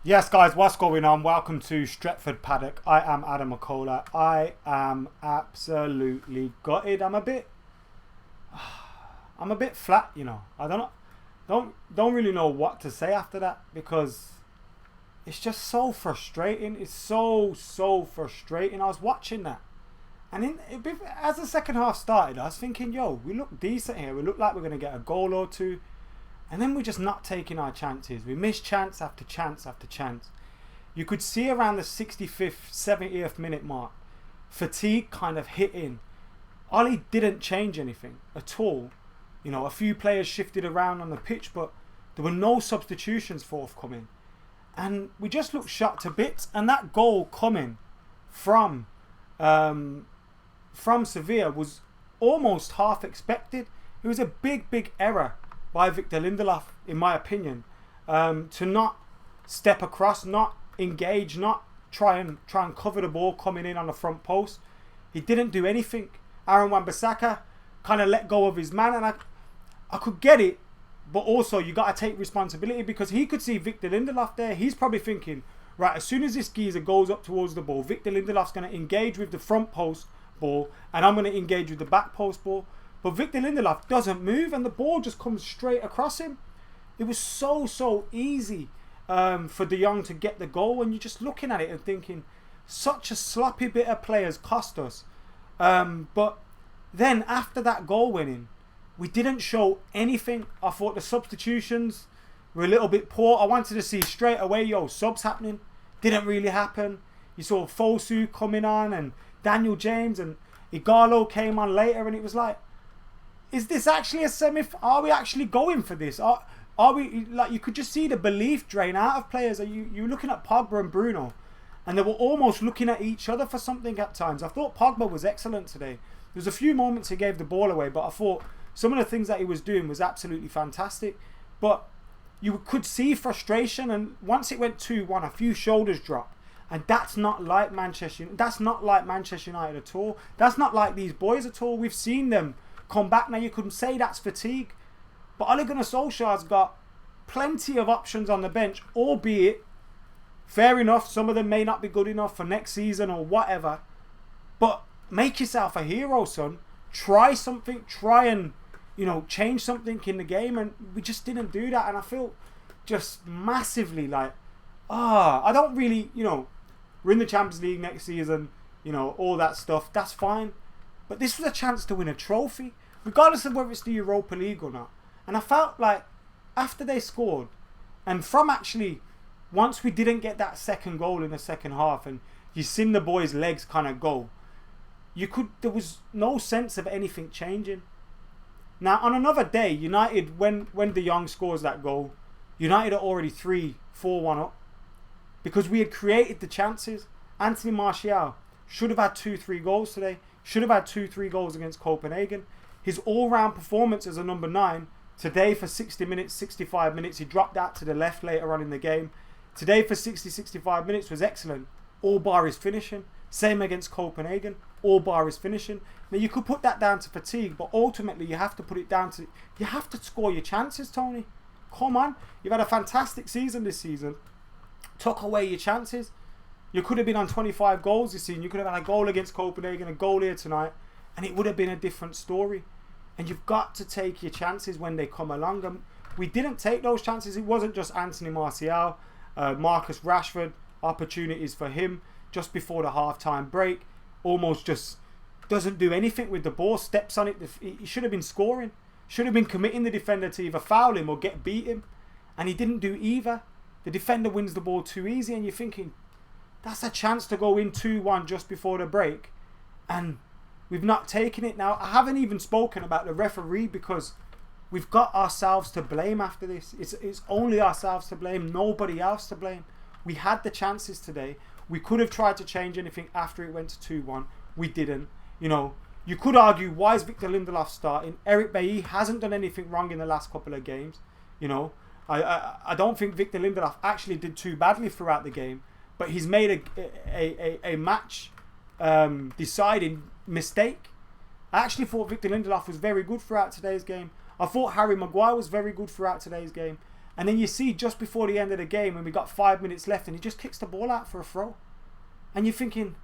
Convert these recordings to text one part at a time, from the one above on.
Yes, guys, what's going on? Welcome to Stretford Paddock. I am Adam McCullough. I am absolutely gutted. I'm a bit flat, you know. I don't really know what to say after that because it's just so frustrating. It's so frustrating. I was watching that, and as the second half started, I was thinking, yo, we look decent here. We look like we're gonna get a goal or two. And then we're just not taking our chances. We miss chance after chance after chance. You could see around the 65th, 70th minute mark, fatigue kind of hit in. Ollie didn't change anything at all. You know, a few players shifted around on the pitch, but there were no substitutions forthcoming. And we just looked shot to bits. And that goal coming from Sevilla was almost half expected. It was a big error by Victor Lindelof, in my opinion, to not step across, not engage, not try and cover the ball coming in on the front post. He didn't do anything. Aaron Wan-Bissaka kind of let go of his man, and I could get it, but also you got to take responsibility because he could see Victor Lindelof there. He's probably thinking, right, as soon as this geezer goes up towards the ball, Victor Lindelof's going to engage with the front post ball, and I'm going to engage with the back post ball. But Victor Lindelof doesn't move and the ball just comes straight across him. It was so easy for De Jong to get the goal, and you're just looking at it and thinking, such a sloppy bit of players cost us. But then after that goal winning, we didn't show anything. I thought the substitutions were a little bit poor. I wanted to see straight away, yo, subs happening. Didn't really happen. You saw Fosu coming on and Daniel James, and Igalo came on later, and it was like, is this actually a semi? Are we actually going for this? Are we, like, you could just see the belief drain out of players. You looking at Pogba and Bruno, and they were almost looking at each other for something at times. I thought Pogba was excellent today. There was a few moments he gave the ball away, but I thought some of the things that he was doing was absolutely fantastic. But you could see frustration, and once it went 2-1, a few shoulders dropped. And that's not like Manchester. That's not like Manchester United at all. That's not like these boys at all. We've seen them come back now. You couldn't say that's fatigue, but Ole Gunnar Solskjaer's got plenty of options on the bench, albeit fair enough, some of them may not be good enough for next season or whatever, but make yourself a hero, son. Try something, try and, you know, change something in the game, and we just didn't do that. And I feel just massively like, I don't really, you know, we're in the Champions League next season, you know, all that stuff, that's fine. But this was a chance to win a trophy, regardless of whether it's the Europa League or not. And I felt like after they scored, and from actually, once we didn't get that second goal in the second half, and you seen the boys' legs kind of go, there was no sense of anything changing. Now, on another day, United, when De Jong scores that goal, United are already 3-4-1 up, because we had created the chances. Anthony Martial should have had 2-3 goals today. Should have had 2-3 goals against Copenhagen. His all-round performance as a number 9 today for 60 minutes, 65 minutes. He dropped that to the left later on in the game. Today for 60-65 minutes was excellent. All bar his finishing. Same against Copenhagen. All bar his finishing. Now you could put that down to fatigue, but ultimately you have to put it down to, you have to score your chances, Tony. Come on. You've had a fantastic season this season. Took away your chances. You could have been on 25 goals this season. You could have had a goal against Copenhagen, a goal here tonight, and it would have been a different story. And you've got to take your chances when they come along. And we didn't take those chances. It wasn't just Anthony Martial, Marcus Rashford, opportunities for him just before the half-time break. Almost just doesn't do anything with the ball, steps on it. He should have been scoring. Should have been committing the defender to either foul him or beat him. And he didn't do either. The defender wins the ball too easy, and you're thinking, that's a chance to go in 2-1 just before the break, and we've not taken it. Now, I haven't even spoken about the referee, because we've got ourselves to blame after this. It's only ourselves to blame, nobody else to blame. We had the chances today. We could have tried to change anything after it went to 2-1. We didn't. You know, you could argue, why is Victor Lindelof starting? Eric Bailly hasn't done anything wrong in the last couple of games. You know, I don't think Victor Lindelof actually did too badly throughout the game. But he's made a match deciding mistake. I actually thought Victor Lindelof was very good throughout today's game. I thought Harry Maguire was very good throughout today's game. And then you see just before the end of the game when we got 5 minutes left and he just kicks the ball out for a throw. And you're thinking,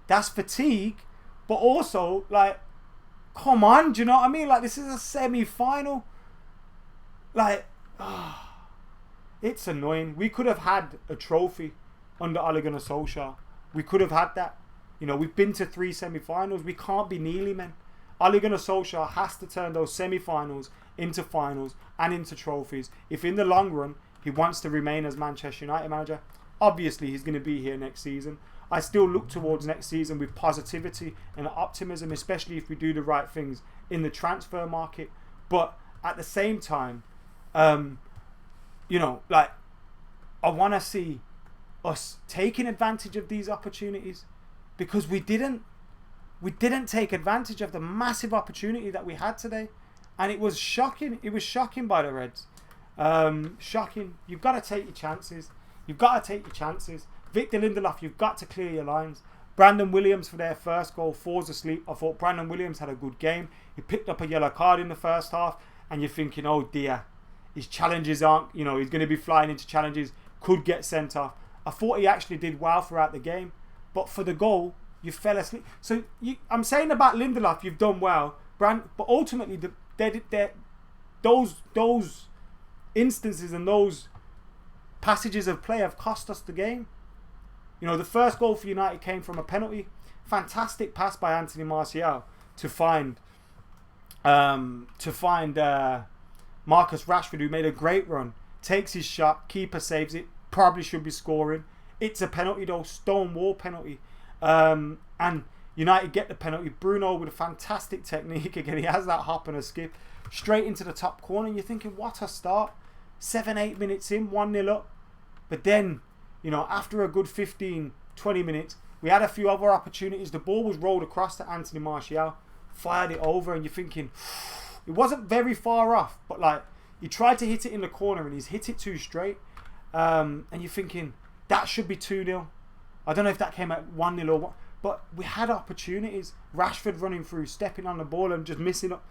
that's fatigue, but also, like, come on, do you know what I mean? Like, this is a semi-final. Like, it's annoying. We could have had a trophy under Ole Gunnar Solskjaer. We could have had that. You know, we've been to 3 semi-finals. We can't be Neely, man. Ole Gunnar Solskjaer has to turn those semi-finals into finals and into trophies. If in the long run, he wants to remain as Manchester United manager, obviously he's going to be here next season. I still look towards next season with positivity and optimism, especially if we do the right things in the transfer market. But at the same time, you know, like, I want to see us taking advantage of these opportunities, because we didn't take advantage of the massive opportunity that we had today. And it was shocking. It was shocking by the Reds. Shocking. You've got to take your chances. You've got to take your chances. Victor Lindelof, you've got to clear your lines. Brandon Williams for their first goal falls asleep. I thought Brandon Williams had a good game. He picked up a yellow card in the first half. And you're thinking, oh dear, his challenges aren't, you know, he's going to be flying into challenges. Could get sent off. I thought he actually did well throughout the game. But for the goal, you fell asleep. So I'm saying about Lindelof, you've done well. But ultimately, those instances and those passages of play have cost us the game. You know, the first goal for United came from a penalty. Fantastic pass by Anthony Martial to find Marcus Rashford, who made a great run. Takes his shot, keeper saves it. Probably should be scoring. It's a penalty though, stonewall penalty. And United get the penalty. Bruno with a fantastic technique again. He has that hop and a skip straight into the top corner. And you're thinking, what a start. 7-8 minutes in, 1-0 up. But then, you know, after a good 15-20 minutes, we had a few other opportunities. The ball was rolled across to Anthony Martial, fired it over, and you're thinking, it wasn't very far off, but like, he tried to hit it in the corner and he's hit it too straight. And you're thinking, that should be 2-0. I don't know if that came at 1-0 or what, but we had opportunities. Rashford running through, stepping on the ball and just missing up.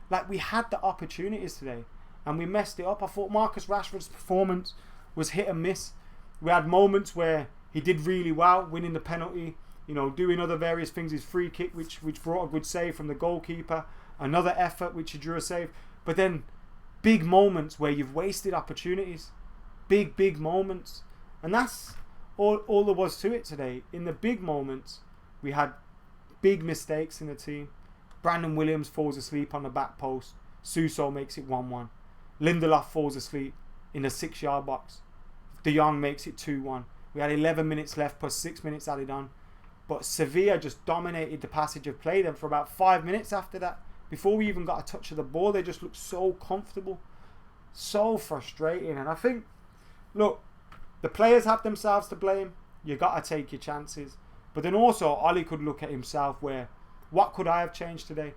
Like, we had the opportunities today and we messed it up. I thought Marcus Rashford's performance was hit and miss. We had moments where he did really well, winning the penalty, you know, doing other various things. His free kick, which brought a good save from the goalkeeper. Another effort, which he drew a save. But then big moments where you've wasted opportunities. Big moments. And that's all there was to it today. In the big moments, we had big mistakes in the team. Brandon Williams falls asleep on the back post. Suso makes it 1-1. Lindelof falls asleep in the 6-yard box. De Jong makes it 2-1. We had 11 minutes left plus 6 minutes added on. But Sevilla just dominated the passage of play then for about 5 minutes after that. Before we even got a touch of the ball, they just looked so comfortable. So frustrating. And I think, look, the players have themselves to blame. You got to take your chances. But then also, Ollie could look at himself where, what could I have changed today?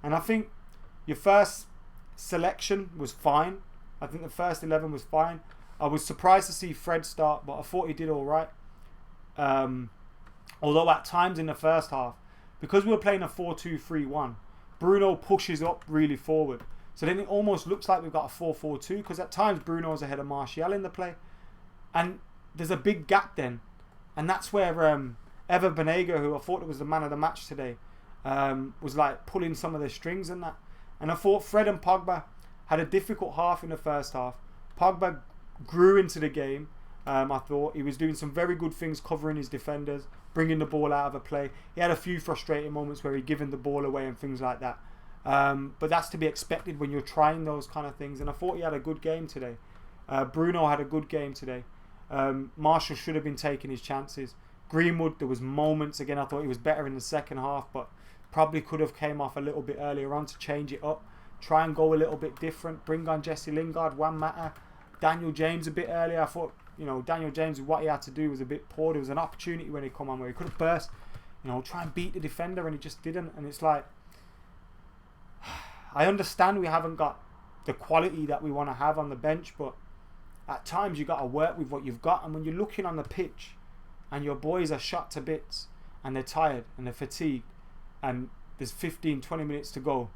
And I think your first selection was fine. I think the first 11 was fine. I was surprised to see Fred start, but I thought he did all right. Although at times in the first half, because we were playing a 4-2-3-1, Bruno pushes up really forward. So then it almost looks like we've got a 4-4-2, because at times Bruno's ahead of Martial in the play. And there's a big gap then. And that's where Evan Banega, who I thought was the man of the match today, was like pulling some of the strings and that. And I thought Fred and Pogba had a difficult half in the first half. Pogba grew into the game. I thought he was doing some very good things, covering his defenders, bringing the ball out of a play. He had a few frustrating moments where he'd given the ball away and things like that. But that's to be expected when you're trying those kind of things. And I thought he had a good game today. Bruno had a good game today. Marshall should have been taking his chances. Greenwood, there was moments, again, I thought he was better in the second half, but probably could have came off a little bit earlier on to change it up. Try and go a little bit different. Bring on Jesse Lingard, Juan Mata, Daniel James a bit earlier. I thought, you know, Daniel James, what he had to do was a bit poor. There was an opportunity when he come on where he could have burst, you know, try and beat the defender, and he just didn't. And it's like, I understand we haven't got the quality that we want to have on the bench, but at times you got to work with what you've got. And when you're looking on the pitch and your boys are shot to bits and they're tired and they're fatigued and there's 15-20 minutes to go,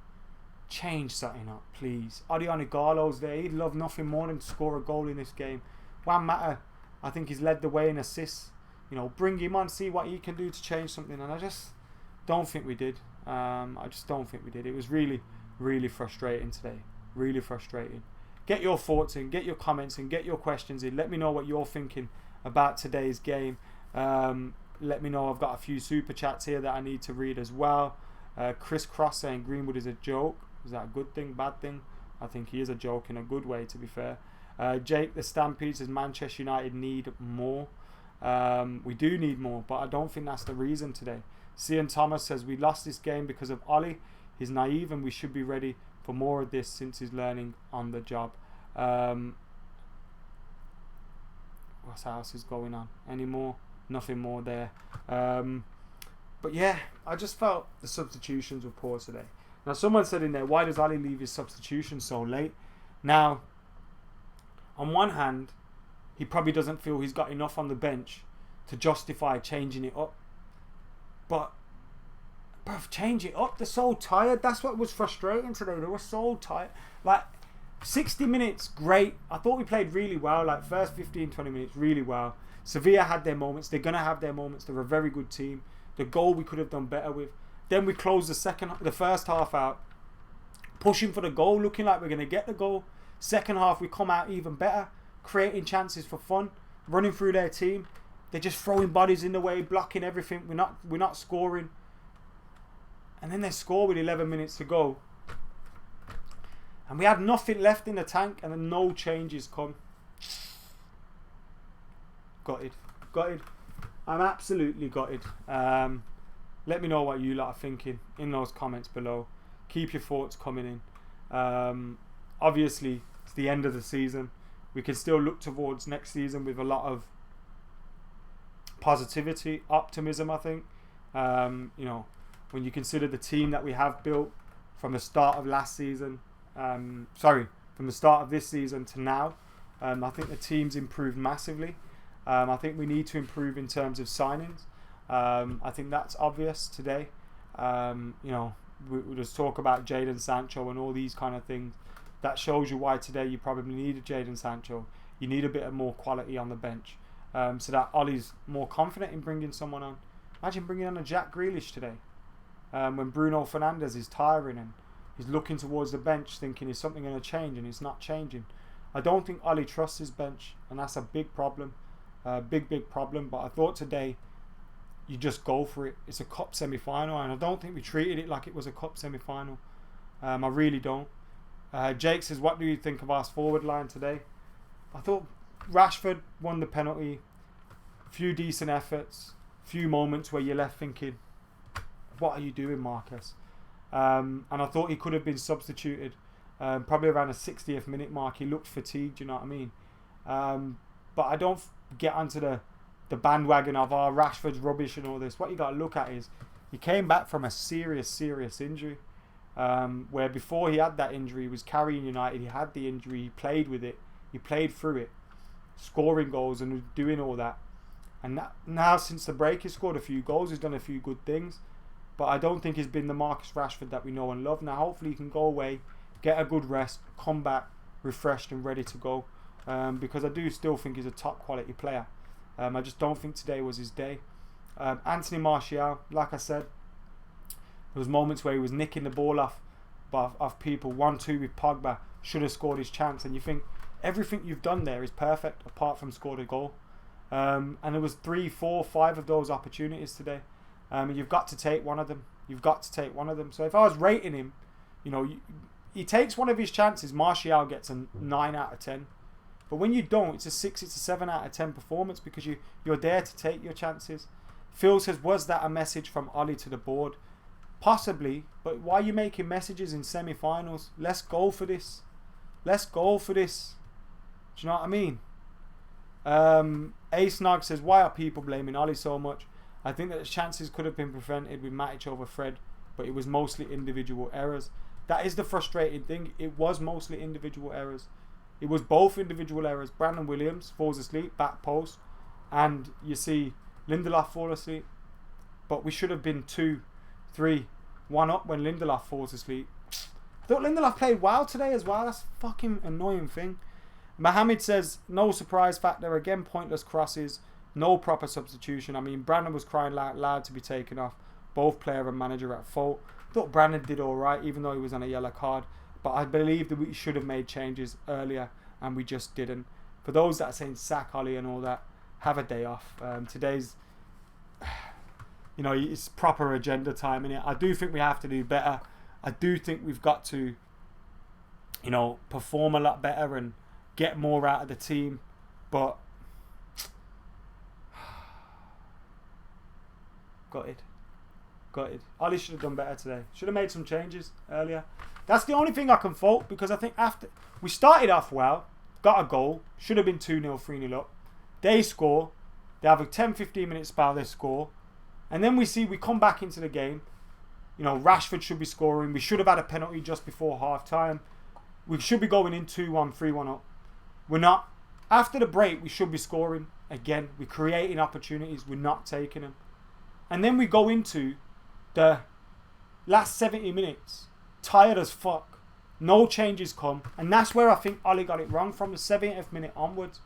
change something up, please. Odion Igalo's there. He'd love nothing more than to score a goal in this game. Juan Mata, I think he's led the way in assists. You know, bring him on, see what he can do to change something. And I just don't think we did. I just don't think we did. It was really, really frustrating today. Really frustrating. Get your thoughts in, get your comments in, get your questions in. Let me know what you're thinking about today's game. Let me know. I've got a few super chats here that I need to read as well. Chris Cross saying Greenwood is a joke. Is that a good thing, bad thing? I think he is a joke in a good way, to be fair. Jake the Stampede says Manchester United need more. We do need more, but I don't think that's the reason today. Cian Thomas says we lost this game because of Ollie. He's naive and we should be ready for more of this since he's learning on the job. What else is going on? Any more? Nothing more there. But yeah, I just felt the substitutions were poor today. Now someone said in there, why does Ali leave his substitution so late? Now, on one hand, he probably doesn't feel he's got enough on the bench to justify changing it up. But, bruv, change it up. They're so tired. That's what was frustrating today. They were so tired. Like, 60 minutes, great. I thought we played really well. Like, first 15, 20 minutes, really well. Sevilla had their moments. They're going to have their moments. They're a very good team. The goal we could have done better with. Then we closed the first half out, pushing for the goal, looking like we're going to get the goal. Second half, we come out even better, creating chances for fun, running through their team. They're just throwing bodies in the way, blocking everything. We're not scoring. And then they score with 11 minutes to go. And we had nothing left in the tank, and then no changes come. Gutted. I'm absolutely gutted. Let me know what you lot are thinking in those comments below. Keep your thoughts coming in. Obviously, it's the end of the season. We can still look towards next season with a lot of positivity, optimism, I think. You know, when you consider the team that we have built from the start of last season, from the start of this season to now, I think the team's improved massively. I think we need to improve in terms of signings. I think that's obvious today. You know, we just talk about Jadon Sancho and all these kind of things. That shows you why today you probably need a Jadon Sancho. You need a bit of more quality on the bench, so that Ollie's more confident in bringing someone on. Imagine bringing on a Jack Grealish today, when Bruno Fernandes is tiring and he's looking towards the bench thinking is something going to change, and it's not changing. I don't think Ollie trusts his bench, and that's a big problem. Big problem. But I thought today you just go for it. It's a cup semi-final, and I don't think we treated it like it was a cup semi-final. I really don't. Jake says, what do you think of our forward line today? I thought Rashford won the penalty. Few decent efforts. Few moments where you're left thinking, what are you doing, Marcus? And I thought he could have been substituted. Probably around the 60th minute mark. He looked fatigued, you know what I mean? But I don't get onto the bandwagon of Rashford's rubbish and all this. What you got to look at is he came back from a serious injury. Where before he had that injury, he was carrying United. He had the injury, he played with it, he played through it, scoring goals and doing all that. And now since the break, he's scored a few goals, he's done a few good things, but I don't think he's been the Marcus Rashford that we know and love. Now hopefully he can go away, get a good rest, come back refreshed and ready to go, because I do still think he's a top quality player. I just don't think today was his day. Anthony Martial, like I said, there was moments where he was nicking the ball off people. 1-2 with Pogba, should have scored his chance, and you think everything you've done there is perfect apart from scored a goal. And there was 3, 4, 5 of those opportunities today, and you've got to take one of them. So if I was rating him, you know, he takes one of his chances, Martial gets a 9 out of 10. But when you don't, it's a 6, it's a 7 out of 10 performance, because you're there to take your chances. Phil says, was that a message from Ollie to the board? Possibly, but why are you making messages in semi-finals? Let's go for this. Do you know what I mean? Ace Nog says, why are people blaming Ollie so much? I think that the chances could have been prevented with Matic over Fred, but it was mostly individual errors. That is the frustrating thing. It was mostly individual errors. It was both individual errors. Brandon Williams falls asleep, back post, and you see Lindelof fall asleep. But we should have been 2, 3, 1 up when Lindelof falls asleep. I thought Lindelof played well today as well. That's a fucking annoying thing. Mohammed says, no surprise factor. Again, pointless crosses. No proper substitution. I mean, Brandon was crying loud to be taken off. Both player and manager at fault. Thought Brandon did all right, even though he was on a yellow card. But I believe that we should have made changes earlier, and we just didn't. For those that are saying sack Ollie and all that, have a day off. Today's, you know, it's proper agenda time in it. I do think we have to do better. I do think we've got to, you know, perform a lot better and get more out of the team. But gutted. Ollie should have done better today. Should have made some changes earlier. That's the only thing I can fault, because I think after we started off well, got a goal, should have been 2-0, 3-0 up. They score. They have a 10-15 minute spell, they score. And then we come back into the game. You know, Rashford should be scoring. We should have had a penalty just before half time. We should be going in 2-1, 3-1 up. We're not. After the break, we should be scoring again. We're creating opportunities. We're not taking them. And then we go into the last 70 minutes, tired as fuck. No changes come. And that's where I think Ollie got it wrong from the 70th minute onwards.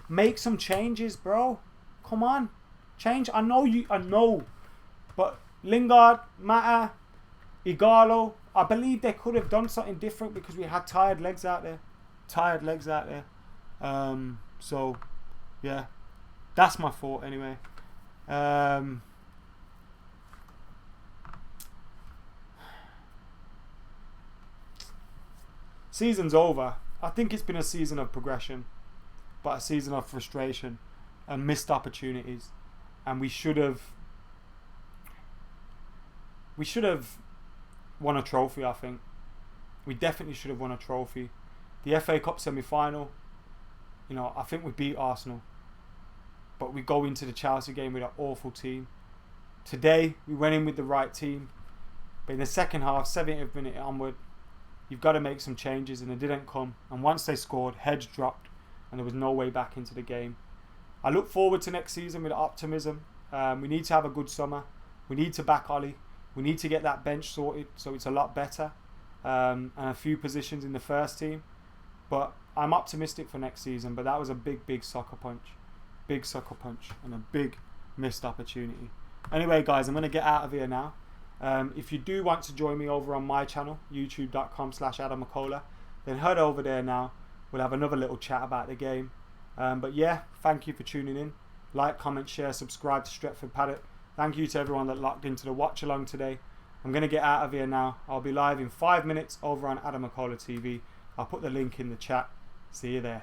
Make some changes, bro. Come on. Change. I know. But Lingard, Mata, Igalo, I believe they could have done something different because we had tired legs out there. So, yeah. That's my fault anyway. Season's over. I think it's been a season of progression, but a season of frustration and missed opportunities. And we should have won a trophy, I think. We definitely should have won a trophy. The FA Cup semi-final, you know, I think we beat Arsenal. But we go into the Chelsea game with an awful team. Today, we went in with the right team. But in the second half, 70th minute onward, you've got to make some changes, and it didn't come. And once they scored, heads dropped, and there was no way back into the game. I look forward to next season with optimism. We need to have a good summer. We need to back Ollie. We need to get that bench sorted so it's a lot better. And a few positions in the first team. But I'm optimistic for next season. But that was a big sucker punch. Big sucker punch. And a big missed opportunity. Anyway, guys, I'm going to get out of here now. If you do want to join me over on my channel, youtube.com/AdamMcCullough, then head over there now. We'll have another little chat about the game. But yeah, thank you for tuning in. Like, comment, share, subscribe to Stretford Paddock. Thank you to everyone that locked into the watch along today. I'm going to get out of here now. I'll be live in 5 minutes over on Adam McCullough TV. I'll put the link in the chat. See you there.